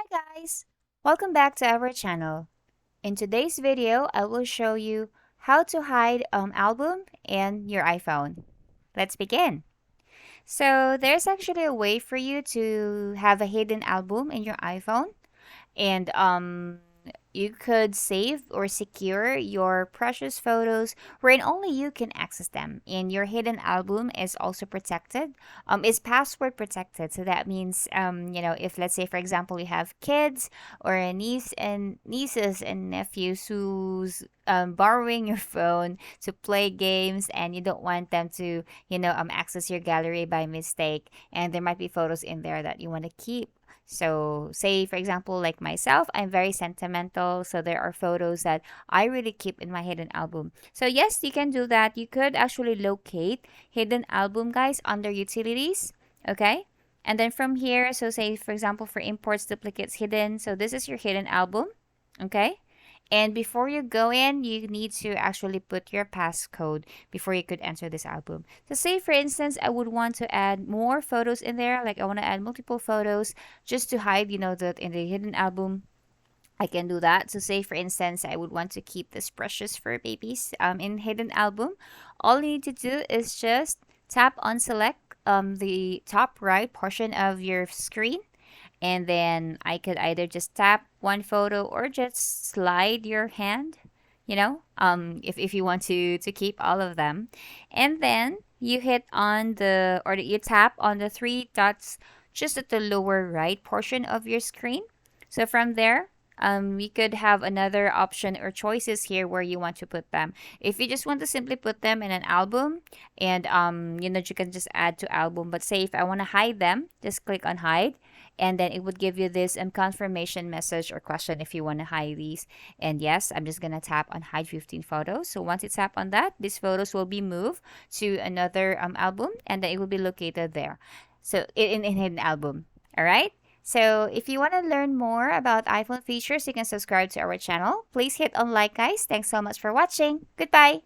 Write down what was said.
Hi guys! Welcome back to our channel. In today's video, I will show you how to hide album in your iPhone. Let's begin. So there's actually a way for you to have a hidden album in your iPhone and you could save or secure your precious photos wherein only you can access them, and your hidden album is also protected, is password protected. So that means if, let's say, for example, you have kids or a nieces and nephews who's borrowing your phone to play games, and you don't want them to access your gallery by mistake, and there might be photos in there that you want to keep. So, say for example, like myself, I'm very sentimental. So, there are photos that I really keep in my hidden album. So, yes, you can do that. You could actually locate hidden album, guys, under utilities. Okay. And then from here, so say for example, for imports, duplicates, hidden. So, this is your hidden album. Okay. And before you go in, you need to actually put your passcode before you could enter this album. So say for instance, I would want to add more photos in there, like I want to add multiple photos just to hide, that in the hidden album, I can do that. So say for instance, I would want to keep this precious fur babies in hidden album. All you need to do is just tap on select the top right portion of your screen, and then I could either just tap one photo or just slide your hand, if you want to keep all of them. And then you hit on you tap on the three dots just at the lower right portion of your screen. So from there, we could have another option or choices here where you want to put them. If you just want to simply put them in an album, and you can just add to album. But say if I want to hide them, just click on hide, and then it would give you this confirmation message or question if you want to hide these. And yes, I'm just gonna tap on hide 15 photos. So once you tap on that, these photos will be moved to another album, and then it will be located there. So in hidden album. All right. So if you want to learn more about iPhone features, you can subscribe to our channel. Please hit on like, guys. Thanks so much for watching. Goodbye.